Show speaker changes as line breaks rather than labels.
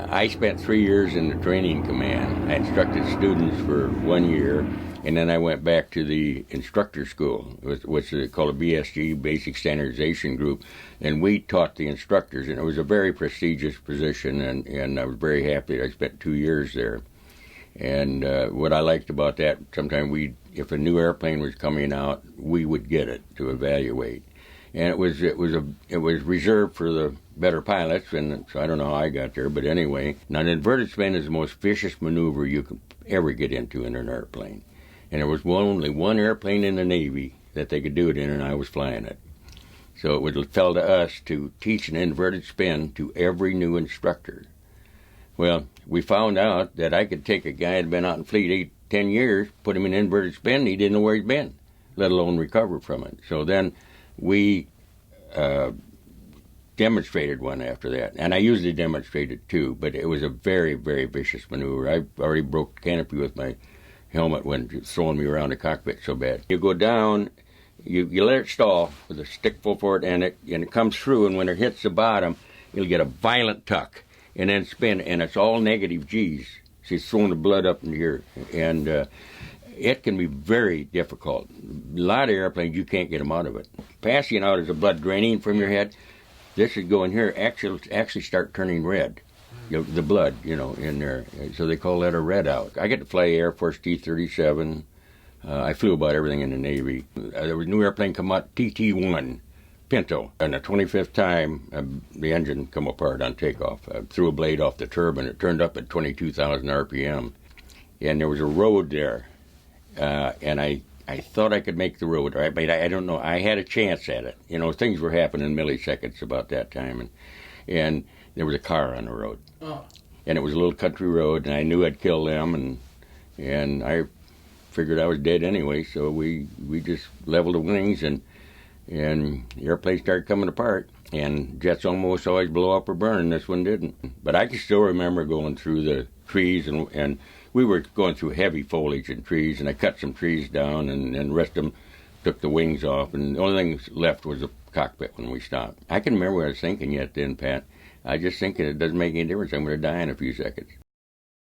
I spent 3 years in the training command. I instructed students for 1 year, and then I went back to the instructor school, which is called a BSG, Basic Standardization Group, and we taught the instructors, and it was a very prestigious position, and I was very happy that I spent 2 years there. And what I liked about that, sometimes if a new airplane was coming out, we would get it to evaluate. And it was reserved for the better pilots, and so I don't know how I got there, but anyway. Now, an inverted spin is the most vicious maneuver you can ever get into in an airplane. And there was only one airplane in the Navy that they could do it in, and I was flying it. So it fell to us to teach an inverted spin to every new instructor. Well, we found out that I could take a guy that had been out in fleet 10 years, put him in inverted spin, and he didn't know where he'd been, let alone recover from it. So then we demonstrated one after that, and I usually demonstrated too, but it was a very, very vicious maneuver. I already broke the canopy with my helmet when it was throwing me around the cockpit so bad. You go down, you let it stall with a stick full for it, and it comes through, and when it hits the bottom, you'll get a violent tuck, and then spin, and it's all negative G's. She's throwing the blood up in here, and it can be very difficult. A lot of airplanes, you can't get them out of it. Passing out is the blood draining from your head. This is going here, actually start turning red. The blood, in there. So they call that a red out. I get to fly Air Force T-37. I flew about everything in the Navy. There was a new airplane come out, TT-1, Pinto. And the 25th time, the engine come apart on takeoff. I threw a blade off the turbine. It turned up at 22,000 RPM. And there was a road there. And I thought I could make the road, right? But I don't know. I had a chance at it. Things were happening in milliseconds about that time. And there was a car on the road. Oh. And it was a little country road, and I knew I'd kill them, and I figured I was dead anyway, so we just leveled the wings, and the airplane started coming apart. And jets almost always blow up or burn, and this one didn't. But I can still remember going through the trees, and we were going through heavy foliage and trees, and I cut some trees down, and the rest of them took the wings off, and the only thing left was the cockpit when we stopped. I can remember what I was thinking yet then, Pat. I just thinking it doesn't make any difference. I'm going to die in a few seconds.